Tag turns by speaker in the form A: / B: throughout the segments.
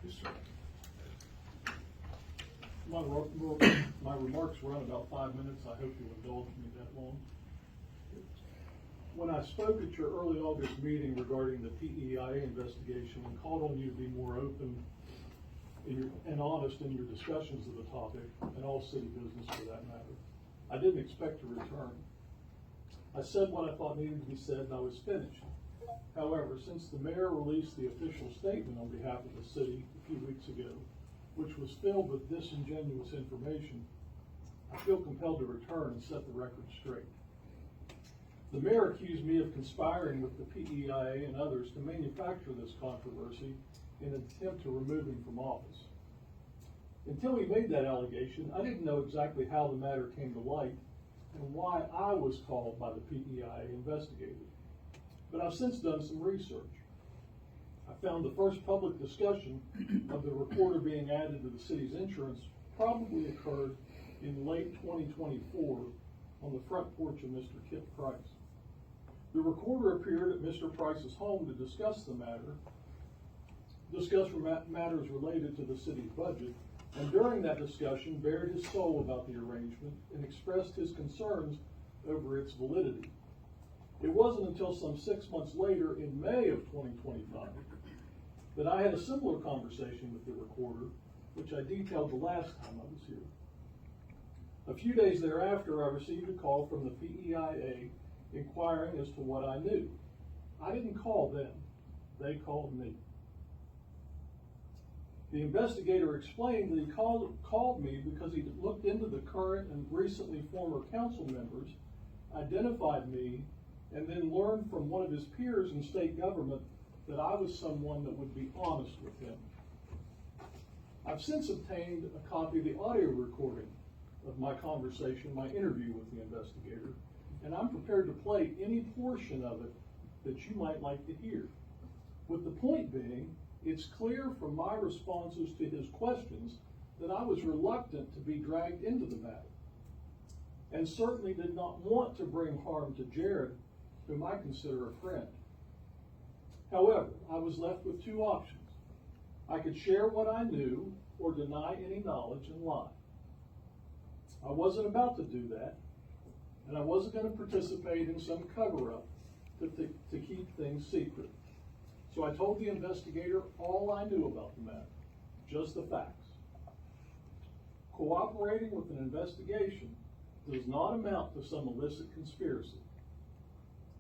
A: Yes, sir.
B: My remarks run about 5 minutes. I hope you'll indulge me that long. When I spoke at your early August meeting regarding the PEIA investigation and called on you to be more open and honest in your discussions of the topic, and all city business for that matter, I didn't expect to return. I said what I thought needed to be said and I was finished. However, since the mayor released the official statement on behalf of the city a few weeks ago, which was filled with disingenuous information, I feel compelled to return and set the record straight. The mayor accused me of conspiring with the PEIA and others to manufacture this controversy in an attempt to remove him from office. Until he made that allegation, I didn't know exactly how the matter came to light and why I was called by the PEIA investigator. But I've since done some research. I found the first public discussion of the recorder being added to the city's insurance probably occurred in late 2024 on the front porch of Mr. Kip Price. The recorder appeared at Mr. Price's home to discuss matters related to the city's budget, and during that discussion bared his soul about the arrangement and expressed his concerns over its validity. It wasn't until some 6 months later, in May of 2025, that I had a similar conversation with the recorder, which I detailed the last time I was here. A few days thereafter, I received a call from the PEIA inquiring as to what I knew. I didn't call them, they called me. The investigator explained that he called me because he looked into the current and recently former council members, identified me, and then learned from one of his peers in state government that I was someone that would be honest with him. I've since obtained a copy of the audio recording of my conversation, my interview with the investigator, and I'm prepared to play any portion of it that you might like to hear. With the point being, it's clear from my responses to his questions that I was reluctant to be dragged into the matter, and certainly did not want to bring harm to Jared, whom I consider a friend. However, I was left with two options. I could share what I knew or deny any knowledge and lie. I wasn't about to do that, and I wasn't going to participate in some cover-up to keep things secret. So I told the investigator all I knew about the matter, just the facts. Cooperating with an investigation does not amount to some illicit conspiracy.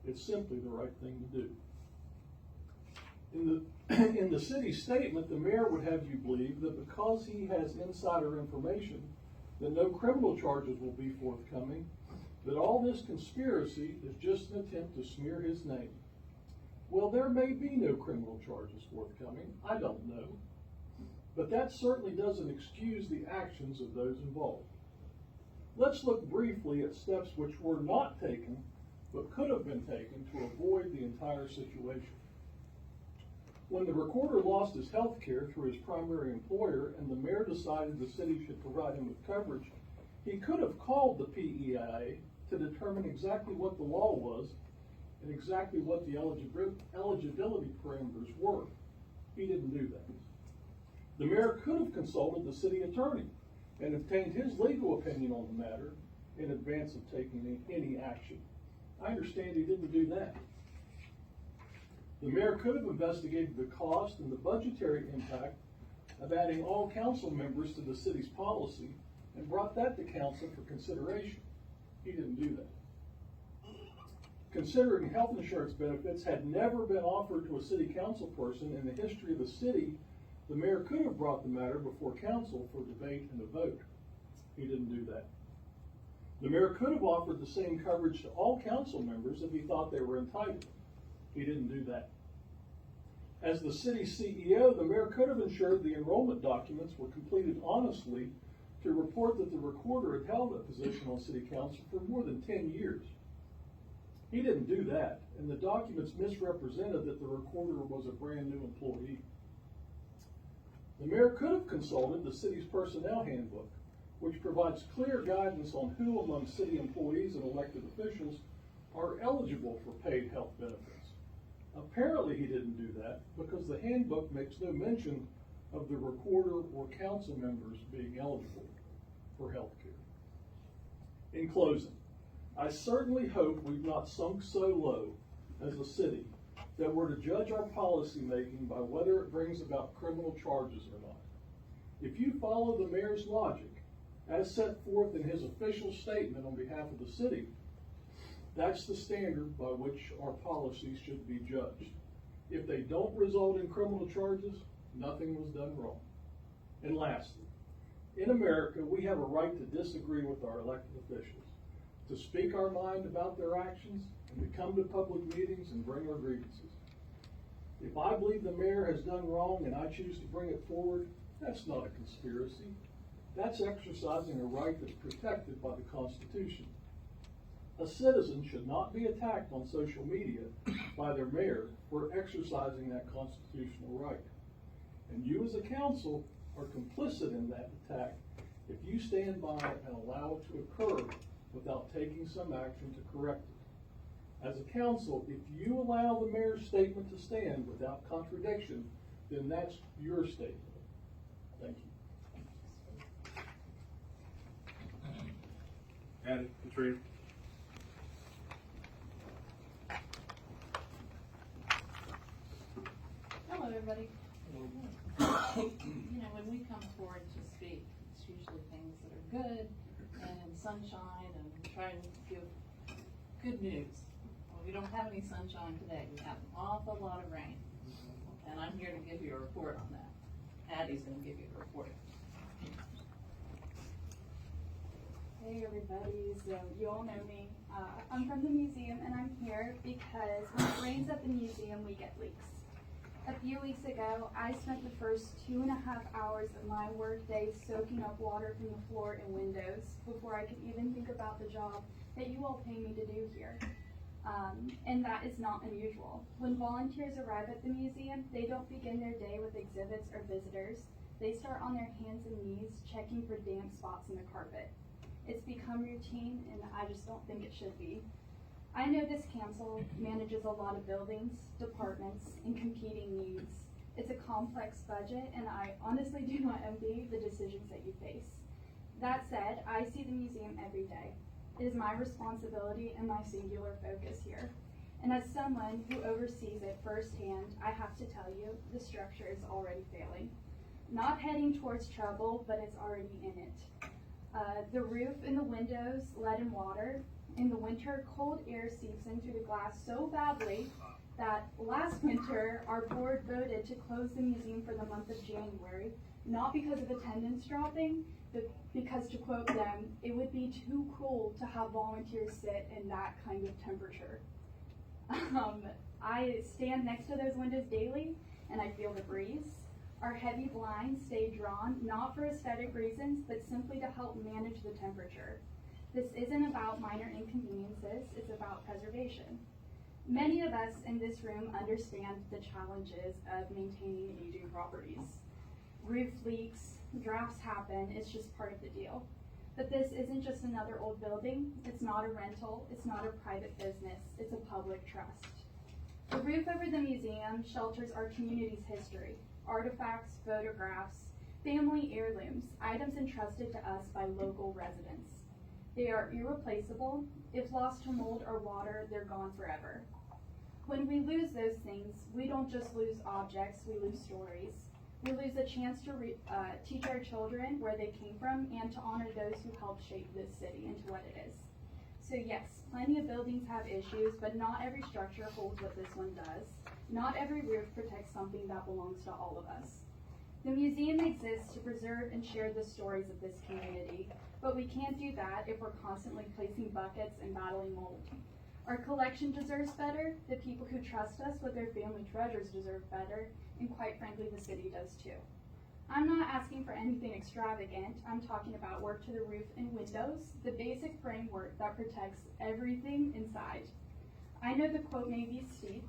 B: It's simply the right thing to do. In the city statement, the mayor would have you believe that because he has insider information, that no criminal charges will be forthcoming, that all this conspiracy is just an attempt to smear his name. Well, there may be no criminal charges forthcoming, I don't know, but that certainly doesn't excuse the actions of those involved. Let's look briefly at steps which were not taken, but could have been taken to avoid the entire situation. When the recorder lost his health care through his primary employer and the mayor decided the city should provide him with coverage, he could have called the PEIA to determine exactly what the law was and exactly what the eligibility parameters were. He didn't do that. The mayor could have consulted the city attorney and obtained his legal opinion on the matter in advance of taking any action. I understand he didn't do that. The mayor could have investigated the cost and the budgetary impact of adding all council members to the city's policy and brought that to council for consideration. He didn't do that. Considering health insurance benefits had never been offered to a city council person in the history of the city, the mayor could have brought the matter before council for debate and a vote. He didn't do that. The mayor could have offered the same coverage to all council members if he thought they were entitled. He didn't do that. As the city's CEO, the mayor could have ensured the enrollment documents were completed honestly to report that the recorder had held a position on city council for more than 10 years. He didn't do that, and the documents misrepresented that the recorder was a brand new employee. The mayor could have consulted the city's personnel handbook, which provides clear guidance on who among city employees and elected officials are eligible for paid health benefits. Apparently he didn't do that because the handbook makes no mention of the recorder or council members being eligible for health care. In closing, I certainly hope we've not sunk so low as a city that we're to judge our policy making by whether it brings about criminal charges or not. If you follow the mayor's logic, as set forth in his official statement on behalf of the city, that's the standard by which our policies should be judged. If they don't result in criminal charges, nothing was done wrong. And lastly, in America, we have a right to disagree with our elected officials, to speak our mind about their actions, and to come to public meetings and bring our grievances. If I believe the mayor has done wrong and I choose to bring it forward, that's not a conspiracy. That's exercising a right that's protected by the Constitution. A citizen should not be attacked on social media by their mayor for exercising that constitutional right. And you as a council are complicit in that attack if you stand by and allow it to occur without taking some action to correct it. As a council, if you allow the mayor's statement to stand without contradiction, then that's your statement. Thank you.
A: And Katrina.
C: Hello, everybody. You know, when we come forward to speak, it's usually things that are good and sunshine and trying to give good news. Well, we don't have any sunshine today. We have an awful lot of rain. And I'm here to give you a report on that. Addie's going to give you a report.
D: Hey everybody, so you all know me. I'm from the museum and I'm here because when it rains at the museum we get leaks. A few weeks ago, I spent the first 2.5 hours of my work day soaking up water from the floor and windows before I could even think about the job that you all pay me to do here. And that is not unusual. When volunteers arrive at the museum, they don't begin their day with exhibits or visitors. They start on their hands and knees checking for damp spots in the carpet. It's become routine and I just don't think it should be. I know this council manages a lot of buildings, departments, and competing needs. It's a complex budget and I honestly do not envy the decisions that you face. That said, I see the museum every day. It is my responsibility and my singular focus here. And as someone who oversees it firsthand, I have to tell you, the structure is already failing. Not heading towards trouble, but it's already in it. The roof and the windows let in water. In the winter, cold air seeps in through the glass so badly that last winter, our board voted to close the museum for the month of January, not because of attendance dropping, but because, to quote them, it would be too cruel to have volunteers sit in that kind of temperature. I stand next to those windows daily and I feel the breeze. Our heavy blinds stay drawn, not for aesthetic reasons, but simply to help manage the temperature. This isn't about minor inconveniences, it's about preservation. Many of us in this room understand the challenges of maintaining aging properties. Roof leaks, drafts happen, it's just part of the deal. But this isn't just another old building, it's not a rental, it's not a private business, it's a public trust. The roof over the museum shelters our community's history, artifacts, photographs, family heirlooms, items entrusted to us by local residents. They are irreplaceable. If lost to mold or water, they're gone forever. When we lose those things, we don't just lose objects, we lose stories. We lose a chance to teach our children where they came from and to honor those who helped shape this city into what it is. So yes, plenty of buildings have issues, but not every structure holds what this one does. Not every roof protects something that belongs to all of us. The museum exists to preserve and share the stories of this community, but we can't do that if we're constantly placing buckets and battling mold. Our collection deserves better, the people who trust us with their family treasures deserve better, and quite frankly, the city does too. I'm not asking for anything extravagant, I'm talking about work to the roof and windows, the basic framework that protects everything inside. I know the quote may be steep,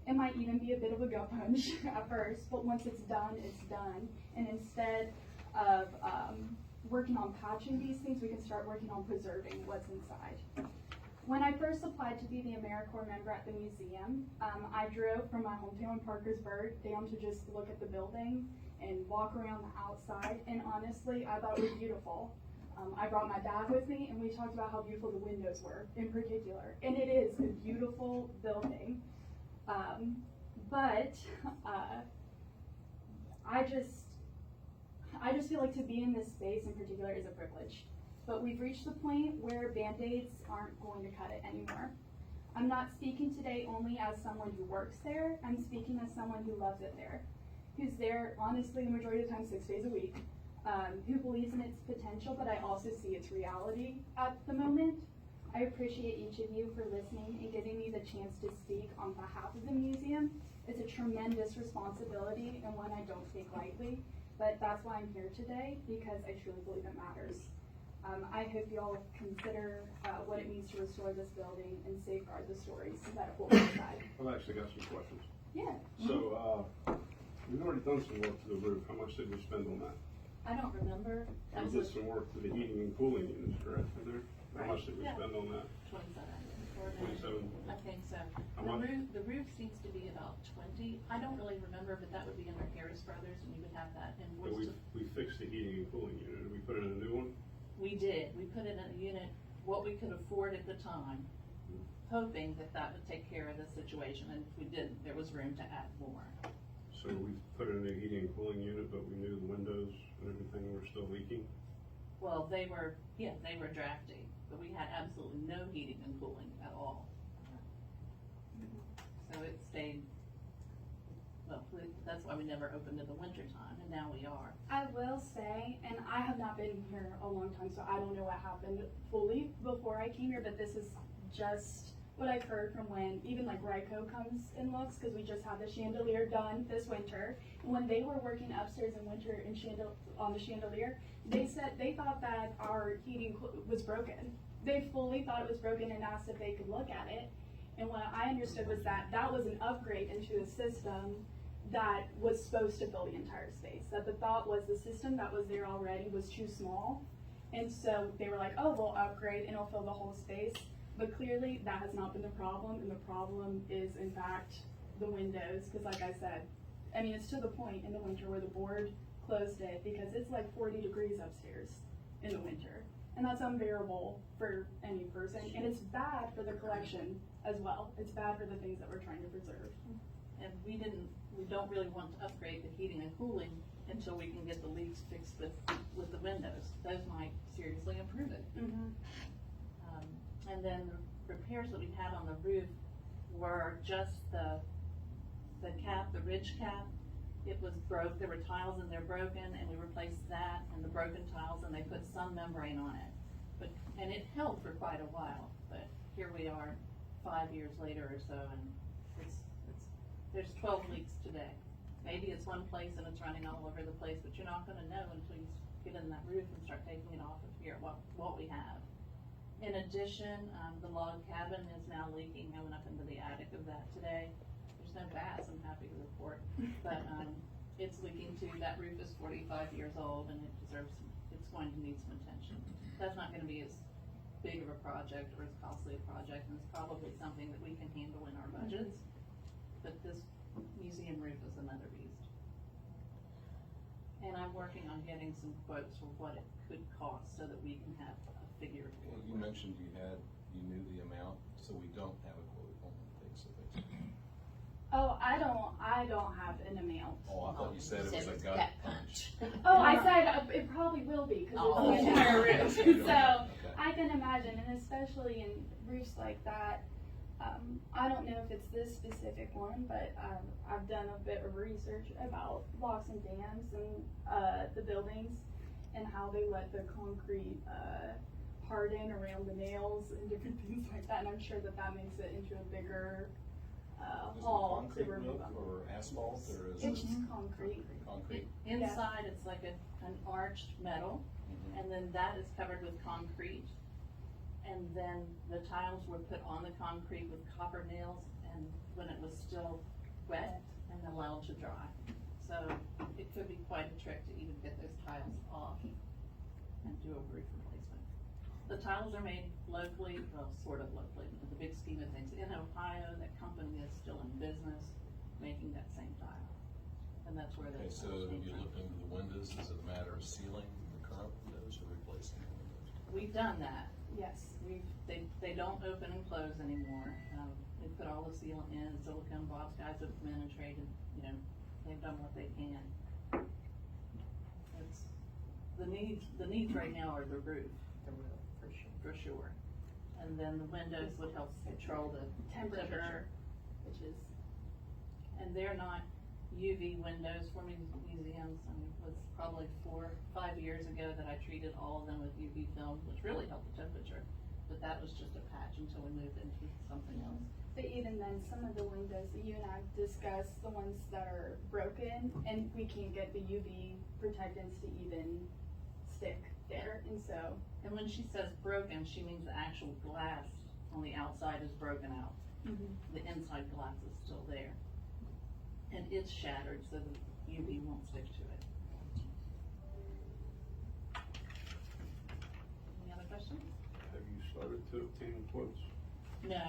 D: it might even be a bit of a gut punch at first, but once it's done, and instead of working on patching these things, we can start working on preserving what's inside. When I first applied to be the AmeriCorps member at the museum, I drove from my hometown Parkersburg down to just look at the building and walk around the outside, and honestly, I thought it was beautiful. I brought my dad with me, and we talked about how beautiful the windows were in particular, and it is a beautiful building. But I just feel like to be in this space in particular is a privilege. But we've reached the point where Band-Aids aren't going to cut it anymore. I'm not speaking today only as someone who works there, I'm speaking as someone who loves it there, who's there honestly the majority of the time 6 days a week, who believes in its potential, but I also see its reality at the moment. I appreciate each of you for listening and giving me the chance to speak on behalf of the museum. It's a tremendous responsibility and one I don't take lightly, but that's why I'm here today, because I truly believe it matters. I hope you all consider what it means to restore this building and safeguard the stories that it holds inside.
A: I've actually got some questions.
D: Yeah.
A: So, we've already done some work to the roof. How much did we spend on that?
C: I don't remember. That
A: We
C: was
A: did some work to the heating and cooling units, correct, in there? How much did we
C: Yeah.
A: spend on that?
C: 27.
A: 27.
C: I think so.
A: How
C: The
A: much?
C: roof, the roof seems to be about 20. I don't really remember, but that would be under Harris Brothers, and we would have that
A: But
C: invoice.
A: we fixed the heating and cooling unit. Did we put in a new one?
C: We did. We put in a unit, what we could afford at the time, hoping that that would take care of the situation, and if we didn't, there was room to add more.
A: So we put in a new heating and cooling unit, but we knew the windows and everything were still leaking?
C: Well, they were drafty, but we had absolutely no heating and cooling at all. So it stayed, well, that's why we never opened in the winter time, and now we are.
D: I will say, and I have not been here a long time, so I don't know what happened fully before I came here, but this is just what I've heard from when even like Ryco comes and looks, because we just had the chandelier done this winter. And when they were working upstairs in winter in on the chandelier, they said they thought that our heating was broken. They fully thought it was broken and asked if they could look at it. And what I understood was that that was an upgrade into a system that was supposed to fill the entire space. That the thought was the system that was there already was too small. And so they were like, oh, we'll upgrade and it'll fill the whole space. But clearly that has not been the problem, and the problem is in fact the windows, because like I said, I mean, it's to the point in the winter where the board closed it because it's like 40 degrees upstairs in the winter. And that's unbearable for any person, and it's bad for the collection as well. It's bad for the things that we're trying to preserve.
C: And we don't really want to upgrade the heating and cooling until we can get the leaks fixed with the windows. Those might seriously improve it. And then the repairs that we had on the roof were just the cap, the ridge cap. It was broke, there were tiles in there broken, and we replaced that and the broken tiles, and they put some membrane on it. And it held for quite a while, but here we are 5 years later or so, and there's 12 leaks today. Maybe it's one place and it's running all over the place, but you're not gonna know until you get in that roof and start taking it off and figure out what we have. In addition, the log cabin is now leaking. I went up into the attic of that today. There's no gas, I'm happy to report, but it's leaking too. That roof is 45 years old and it's going to need some attention. That's not gonna be as big of a project or as costly a project, and it's probably something that we can handle in our budgets, but this museum roof is another beast. And I'm working on getting some quotes for what it could cost so that we can have a figure.
E: Well, you mentioned you knew the amount, so we don't have a quote on things to fix.
D: Oh, I don't have an amount.
E: Oh, I thought you said it was a gut punch.
D: Oh, I said it probably will be, because
C: Oh,
D: it's the entire roof.
E: okay.
D: So
E: Okay.
D: I can imagine, and especially in roofs like that, I don't know if it's this specific one, but I've done a bit of research about locks and dams and the buildings and how they let the concrete harden around the nails and different things like that, and I'm sure that makes it into a bigger
E: Is it
D: hall to
E: concrete
D: remove
E: roof
D: them.
E: or asphalt, or is
D: It's
E: it
D: just concrete.
E: concrete?
C: Inside, it's like an arched metal,
E: Mhm.
C: and then that is covered with concrete. And then the tiles were put on the concrete with copper nails, and when it was still wet and allowed to dry. So it could be quite a trick to even get those tiles off and do a roof replacement. The tiles are made locally, well, sort of locally, in the big scheme of things. In Ohio, that company is still in business making that same tile. And that's where
E: Okay,
C: those
E: so
C: tiles
E: you
C: came from.
E: look into the windows, is it a matter of sealing the current windows or replacing the windows?
C: We've done that.
D: Yes.
C: They don't open and close anymore. They put all the sealant in, silicone. Bob's guys have come in and traded, they've done what they can. It's, the needs right now are the roof. The roof, for sure. And then the windows would help control the temperature.
D: Which is,
C: And they're not UV windows for museums. I mean, it was probably 4 or 5 years ago that I treated all of them with UV film, which really helped the temperature. But that was just a patch until we moved into something else.
D: but even then, some of the windows that you and I discussed, the ones that are broken, and we can't get the UV protectants to even stick there, and so.
C: And when she says broken, she means the actual glass on the outside is broken out. The inside glass is still there. And it's shattered so the UV won't stick to it. Any other questions?
A: Have you started to obtain quotes?
C: No.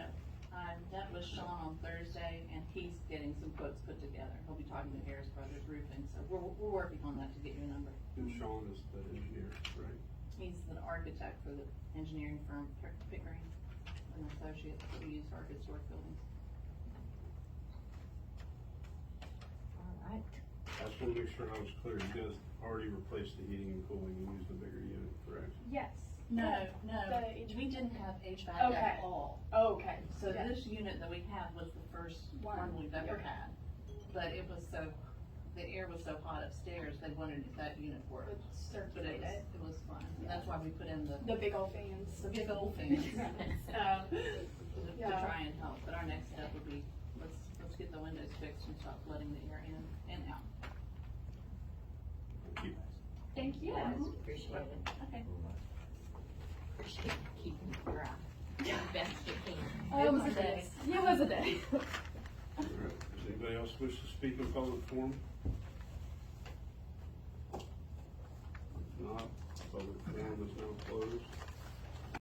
C: I met with Sean on Thursday and he's getting some quotes put together. He'll be talking to Harris Brothers Roofing, so we're working on that to get you a number.
A: And Sean is the engineer, right?
C: He's the architect for the engineering firm Pickering and Associates that we use for our historic buildings.
F: All right.
A: I just want to make sure I was clear. You guys already replaced the heating and cooling and used a bigger unit, correct?
D: Yes.
C: No,
D: The
C: we didn't have HVAC
D: Okay.
C: at all.
D: Okay.
C: So
D: yeah.
C: this unit that we have was the first one
D: One,
C: we've ever
D: yeah.
C: had. But it was the air was so hot upstairs, they wondered if that unit worked.
D: Would
C: But
D: circulate it.
C: it was fun. And that's why we put in the
D: The big old fans.
C: big old fans. To
D: Yeah.
C: try and help. But our next step would be, let's get the windows fixed and stop letting the air in and out.
A: Thank you.
D: Thank you.
F: Yes, appreciate it.
C: Okay.
F: Appreciate keeping your eye. The best you can.
D: It was
C: Good
D: a day.
C: day.
D: It was a day.
A: All right. Does anybody else wish to speak in public forum?